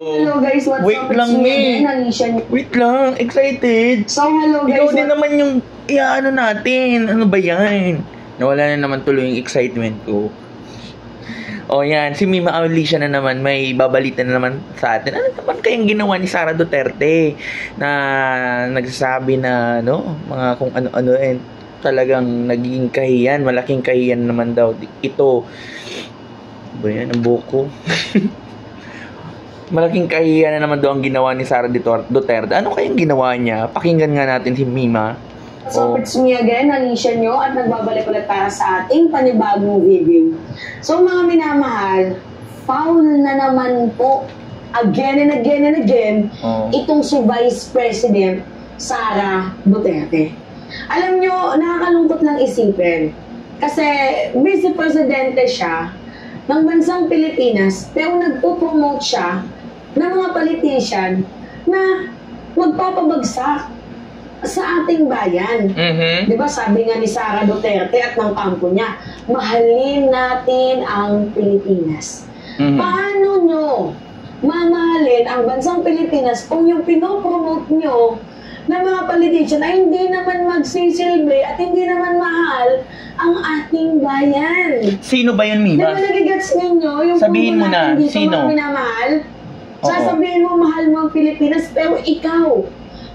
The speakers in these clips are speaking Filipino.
Hello guys, what's Wait up? lang, Me. Wait lang, excited. So hello guys. Ikaw din naman yung iaano natin. Ano ba yan? Nawala na naman tuloy yung excitement ko. O yan, si Mima Alicia na naman, may babalita na naman sa atin. Ano naman kayang ginawa ni Sara Duterte na nagsasabi na mga kung ano-ano talagang naging kahiyan, malaking kahiyan naman daw ito. Ba yan, ang buko. Malaking kahiyan na naman daw ang ginawa ni Sara Duterte. Ano kayang ginawa niya? Pakinggan nga natin si Mima. So it's me again, Alicia nyo, at nagbabalik ulit para sa ating panibagong video. So mga minamahal, foul na naman po again and again and again itong si Vice President Sara Duterte. Alam nyo, nakakalungkot lang isipin. Kasi vice presidente siya ng bansang Pilipinas, pero nagpo-promote siya ng mga politician na magpapabagsak sa ating bayan. Di ba sabi nga ni Sara Duterte at ng kampo niya, mahalin natin ang Pilipinas. Paano nyo mamahalin ang bansang Pilipinas kung yung pinopromote nyo na mga politician ay hindi naman magsisilbi at hindi naman mahal ang ating bayan? Sino ba yun, Mima? Diba nagigets ninyo yung sabihin mo na, dito, sino? Mga minamahal? Sasabihin mo mahal mo ang Pilipinas, pero ikaw,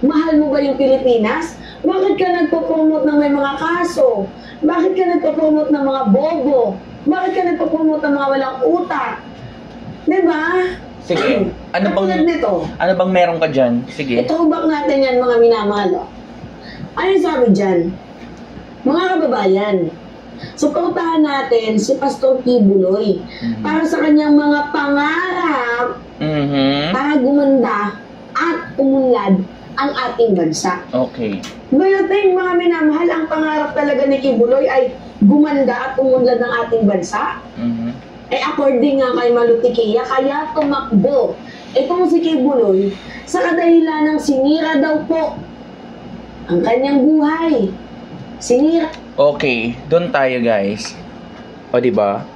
mahal mo ba yung Pilipinas? Bakit ka nagpo-promote ng may mga kaso? Bakit ka nagpo-promote ng mga bobo? Bakit ka nagpo-promote ng mga walang utak? Diba? Sige. Ano bang meron ka dyan? Sige. Itubak natin yan, mga minamahal. Ano sabi dyan? Mga kababayan, suportahan natin si Pastor Kibuloy para sa kanyang mga pangarap para gumanda at umunlad ang ating bansa. Okay. Ngayon, mga minamahal, ang pangarap talaga ni Kibuloy ay gumanda at umunlad ng ating bansa. According nga kay Malutikia, kaya tumakbo itong si Kibuloy sa kadahilan ng sinira daw po ang kanyang buhay. Sinira. Okay, doon tayo guys. O diba?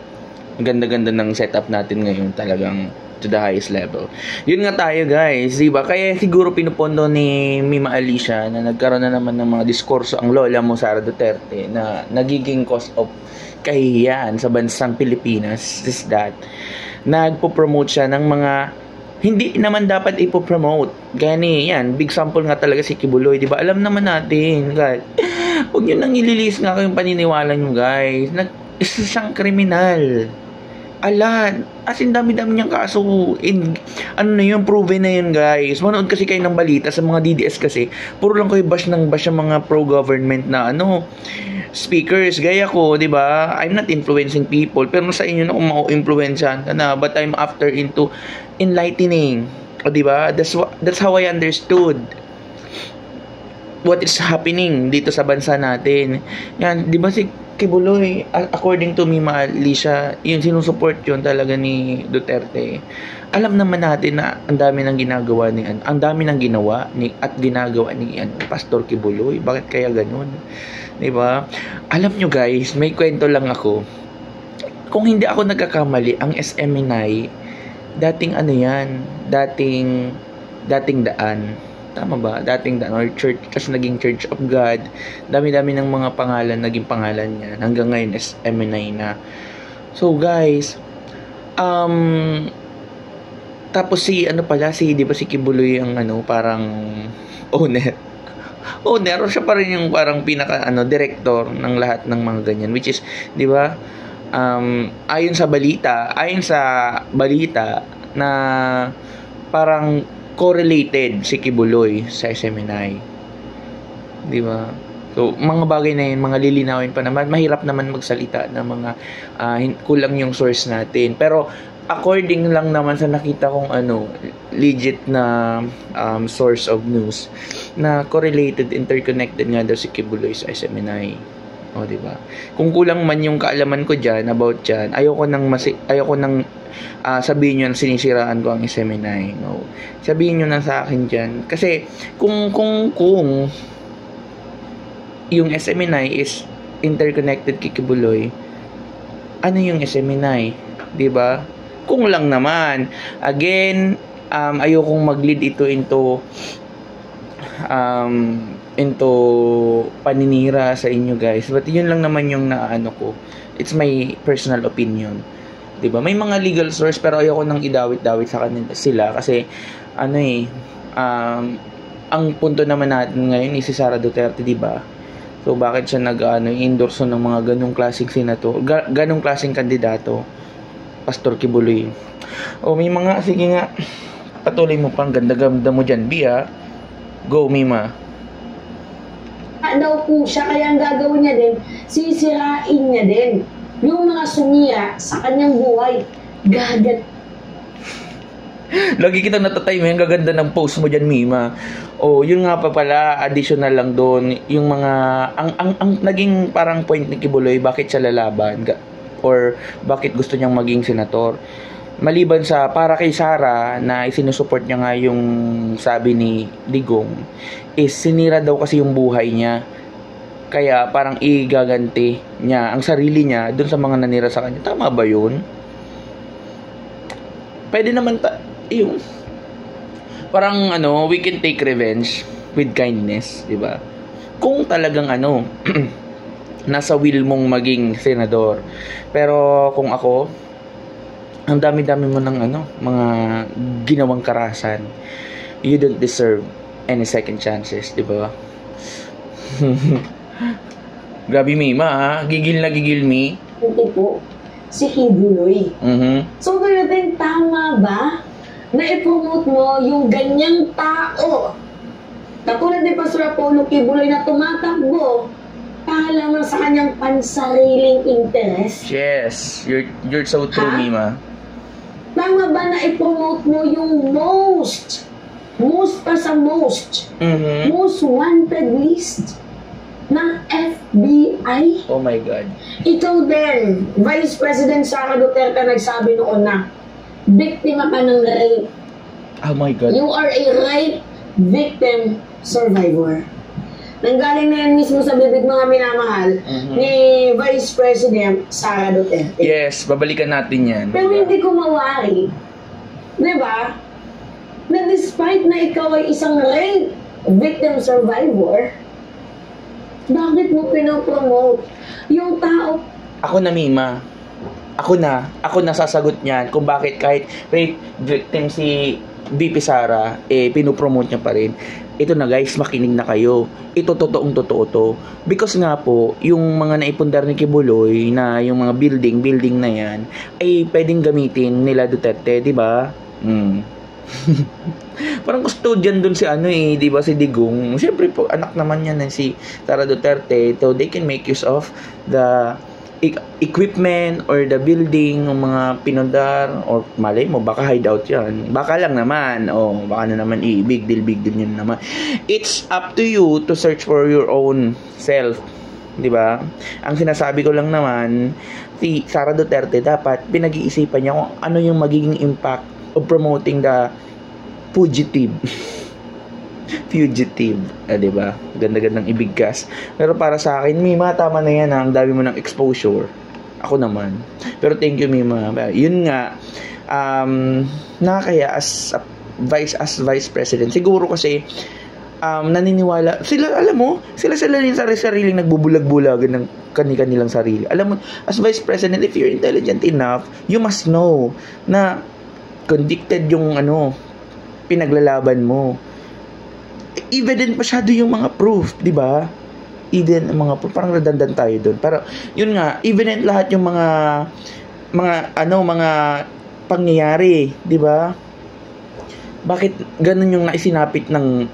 Ang ganda-ganda ng setup natin ngayon, talagang to the highest level. Yun nga tayo guys, diba? Kaya siguro pinupondo ni Mima Alicia na nagkaroon na naman ng mga diskurso ang lola mo, Sara Duterte, na nagiging cause of kahihiyan sa bansang Pilipinas is that nagpo-promote siya ng mga hindi naman dapat ipo-promote. Gani, yan, big sample nga talaga si Kibuloy, di ba? Alam naman natin, guys. Huwag nyo nang ililis nga kayong paniniwala nyo, guys. Isa siyang kriminal. Alan, as in dami-dami niyang kaso. Ano na yun, proven na yun, guys. Manood kasi kayo ng balita sa mga DDS kasi. Puro lang kayo bash ng mga pro-government na speakers. Gaya ko, di ba? I'm not influencing people. Pero sa inyo na kung ma-influensyan ka na. But I'm after into enlightening. O di ba? That's how I understood what is happening dito sa bansa natin. Yan, di ba si Kibuloy, according to Mima Alicia, yung sinusuport yun talaga ni Duterte. Alam naman natin na ang dami nang ginagawa at ginagawa ni Pastor Kibuloy. Bakit kaya ganun? Diba? Alam nyo guys, may kwento lang ako. Kung hindi ako nagkakamali, ang SMNI, dating daan. Tama ba? Dating daan or church, kasi naging Church of God. Dami-dami ng mga pangalan, naging pangalan niya. Hanggang ngayon, SMNI na. So guys, tapos di ba si Kibuloy ang parang owner siya pa rin yung parang pinaka director ng lahat ng mga ganyan, which is, di ba, ayon sa balita na parang correlated si Kibuloy sa SMNI, di ba? So mga bagay na yun, mga lilinawin pa naman, mahirap naman magsalita ng mga kulang yung source natin, pero according lang naman sa nakita kong legit na source of news, na correlated, interconnected nga daw si Kibuloy sa SMNI. O, di ba? Kung kulang man yung kaalaman ko diyan about diyan, ayoko nang sabihin niyo na sinisiraan ko ang SMNI. No. Sabihin niyo na sa akin diyan kasi kung yung SMNI is interconnected kay Kibuloy, ano yung SMNI, 'di ba? Kung lang naman, again, ayokong mag-lead ito into paninira sa inyo guys. But yun lang naman yung naano ko. It's my personal opinion. 'Di ba? May mga legal source pero ayoko nang idawit-dawit sa kanila sila kasi ang punto naman natin ngayon is si Sara Duterte, 'di ba? So bakit siya endorse ng mga ganung klaseng senator, ganung klaseng kandidato, Pastor Kibuloy? May mga, sige nga, patuloy mo pang ganda-ganda mo dyan, Bia. Go, Mima. Daw po siya, kaya ang gagawin niya din, sisirain niya din yung mga sumira sa kanyang buhay. Gagat. Lagi kitang natatay mo, yung gaganda ng post mo dyan, Mima. Yun nga pa pala, additional lang doon, yung mga, ang naging parang point ni Kibuloy, bakit siya lalaban? Or bakit gusto niyang maging senator? Maliban sa para kay Sara na isinusupport niya nga yung sabi ni Digong, is sinira daw kasi yung buhay niya. Kaya parang igaganti niya ang sarili niya dun sa mga nanira sa kanya. Tama ba yun? Pwede naman yung parang we can take revenge with kindness, di ba? Kung talagang nasa will mong maging senador. Pero kung ako, ang dami-dami mo ng mga ginawang karahasan. You don't deserve any second chances, di ba? Grabe, Mima, ha? Gigil na gigil, Mi. Hindi po, si Kibuloy. So, kaya din, tama ba na i-promote mo yung ganyang tao? Katulad ni Pastor Apollo Kibuloy na tumatakbo para lang sa kanyang pansariling interest. Yes, you're so true, Mima. Tama ba na i-promote mo yung most wanted list ng FBI? Oh my God. Ikaw din, Vice President Sara Duterte, nagsabi noon na biktima ka ng rape. Oh my God. You are a rape victim survivor. Nanggaling na yan mismo sa bibig mga minamahal ni Vice President Sara Duterte. Yes, babalikan natin yan. Pero hindi ko mawari, di ba, na despite na ikaw ay isang rape victim survivor, bakit mo pinopromote yung tao? Ako na, Mima. Ako na sasagot niyan kung bakit kahit rape victim si VP Sara, pinopromote niya pa rin. Ito na guys, makinig na kayo. Ito totoong totoo to. Because nga po, yung mga naipundar ni Kibuloy na yung mga building na yan, ay pwedeng gamitin nila Duterte, di ba? Parang custodian dun si di ba, si Digong. Siyempre po, anak naman yan si Sara Duterte. So they can make use of the equipment or the building ng mga pinundar, or malay mo baka hideout yan, baka lang naman baka na naman big deal yun naman. It's up to you to search for your own self, di ba? Ang sinasabi ko lang naman, si Sara Duterte dapat pinag-iisipan niya kung ano yung magiging impact of promoting the fugitive, di ba? Ganda-gandang ibigkas. Pero para sa akin, Mima, tama na yan, ang dami mo ng exposure. Ako naman. Pero thank you, Mima. Yun nga, nakakaya as vice president. Siguro kasi naniniwala sila, alam mo, sila rin sa sariling nagbubulag-bulagan ng kanilang sarili. Alam mo, as vice president, if you're intelligent enough, you must know na convicted yung pinaglalaban mo. Evident masyado yung mga proof, di ba? Even mga proof, parang redundant tayo doon. Pero yun nga, evident lahat yung mga pangyayari, di ba? Bakit ganun yung naisinapit ng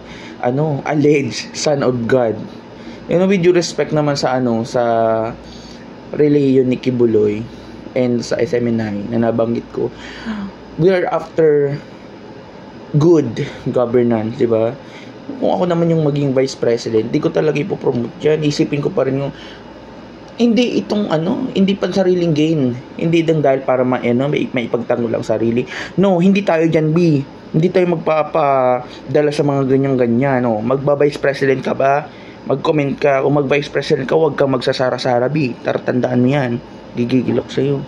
alleged son of God? With due respect naman sa sa reliyon ni Kibuloy and sa SMNI na nabanggit ko, we are after good governance, di ba? Kung ako naman yung maging vice president, di ko talaga ipopromote yan. Isipin ko pa rin yung hindi hindi pan sariling gain. Hindi dahil para may ipagtanggol ang sarili. No, hindi tayo dyan, B. Hindi tayo magpapadala sa mga ganyan-ganyan. No? Magba-vice president ka ba? Mag-comment ka. Kung mag-vice president ka, huwag ka magsasara-sara, B. Tandaan mo yan. Gigigil ako sa'yo.